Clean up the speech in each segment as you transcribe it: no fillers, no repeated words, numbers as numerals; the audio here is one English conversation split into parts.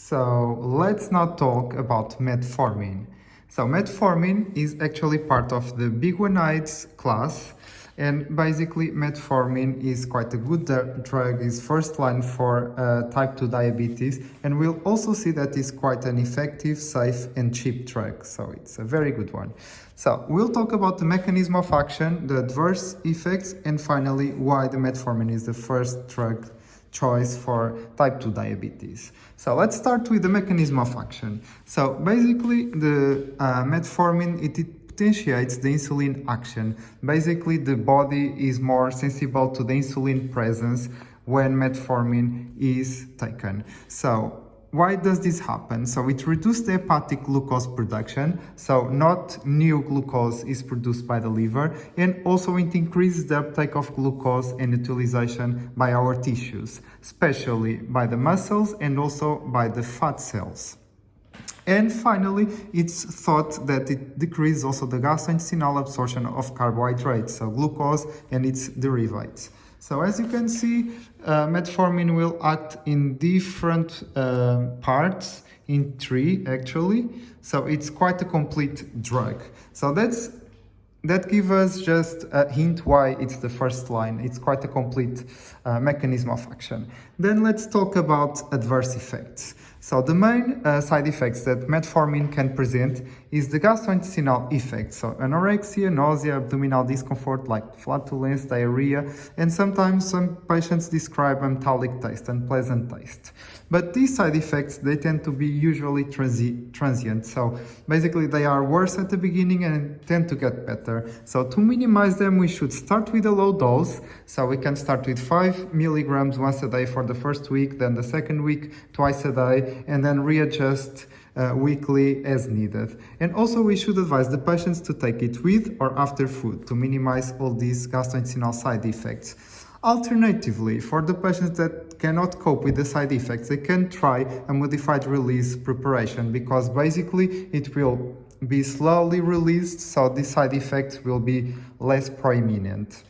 So let's now talk about metformin. So metformin is actually part of the Biguanides class, and basically metformin is quite a good drug, is first line for type 2 diabetes, and we'll also see that it's quite an effective, safe and cheap drug, so it's a very good one. So we'll talk about the mechanism of action, the adverse effects, and finally why the metformin is the first drug choice for type 2 diabetes. So let's start with the mechanism of action. So basically the metformin, it potentiates the insulin action. Basically the body is more sensible to the insulin presence when metformin is taken. So why does this happen? So it reduces the hepatic glucose production, so not new glucose is produced by the liver, and also it increases the uptake of glucose and utilization by our tissues, especially by the muscles and also by the fat cells. And finally, it's thought that it decreases also the gastrointestinal absorption of carbohydrates, so glucose and its derivatives. So as you can see, metformin will act in different parts, in 3 actually. So it's quite a complete drug. So that gives us just a hint why it's the first line. It's quite a complete mechanism of action. Then let's talk about adverse effects. So the main side effects that metformin can present is the gastrointestinal effects. So anorexia, nausea, abdominal discomfort like flatulence, diarrhea, and sometimes some patients describe a metallic taste, unpleasant taste. But these side effects, they tend to be usually transient. So basically they are worse at the beginning and tend to get better. So to minimize them, we should start with a low dose. So we can start with 5 milligrams once a day for the first week, then the second week twice a day, and then readjust weekly as needed. And also we should advise the patients to take it with or after food to minimize all these gastrointestinal side effects. Alternatively, for the patients that cannot cope with the side effects, they can try a modified release preparation, because basically it will be slowly released, so the side effects will be less prominent.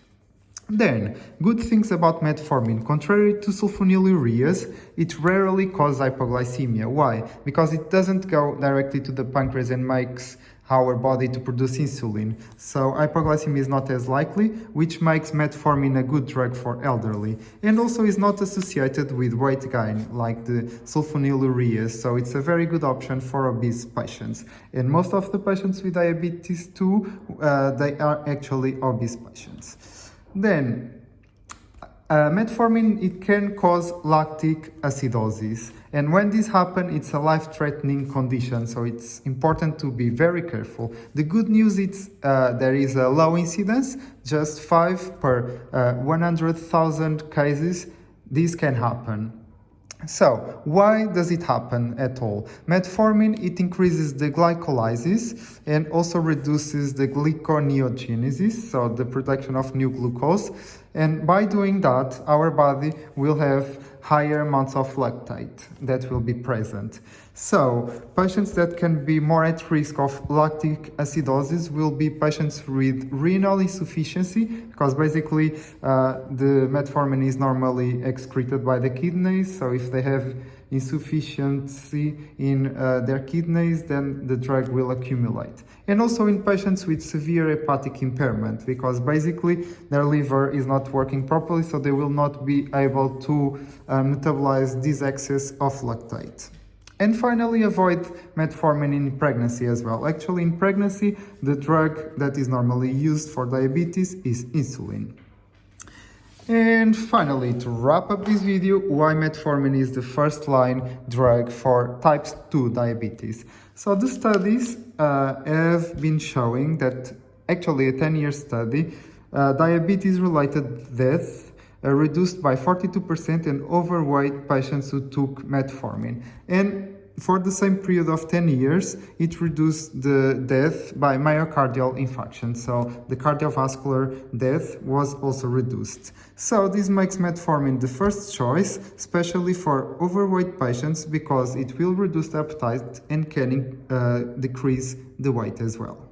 Then, good things about metformin. Contrary to sulfonylureas, it rarely causes hypoglycemia. Why? Because it doesn't go directly to the pancreas and makes our body to produce insulin. So hypoglycemia is not as likely, which makes metformin a good drug for elderly. And also is not associated with weight gain like the sulfonylureas. So it's a very good option for obese patients. And most of the patients with diabetes too, they are actually obese patients. Then, metformin, it can cause lactic acidosis. And when this happens, it's a life-threatening condition, so it's important to be very careful. The good news is there is a low incidence, just 5 per 100,000 cases. This can happen. So, why does it happen at all? Metformin, it increases the glycolysis and also reduces the gluconeogenesis, so the production of new glucose. And by doing that, our body will have higher amounts of lactate that will be present. So, patients that can be more at risk of lactic acidosis will be patients with renal insufficiency, because basically the metformin is normally excreted by the kidneys. So if they have insufficiency in their kidneys, then the drug will accumulate. And also in patients with severe hepatic impairment, because basically their liver is not working properly, so they will not be able to metabolize this excess of lactate. And finally, avoid metformin in pregnancy as well. Actually, in pregnancy, the drug that is normally used for diabetes is insulin. And finally, to wrap up this video, why metformin is the first line drug for type 2 diabetes. So the studies have been showing that actually a 10-year study, diabetes-related death reduced by 42% in overweight patients who took metformin. And for the same period of 10 years, it reduced the death by myocardial infarction. So the cardiovascular death was also reduced. So this makes metformin the first choice, especially for overweight patients, because it will reduce the appetite and can decrease the weight as well.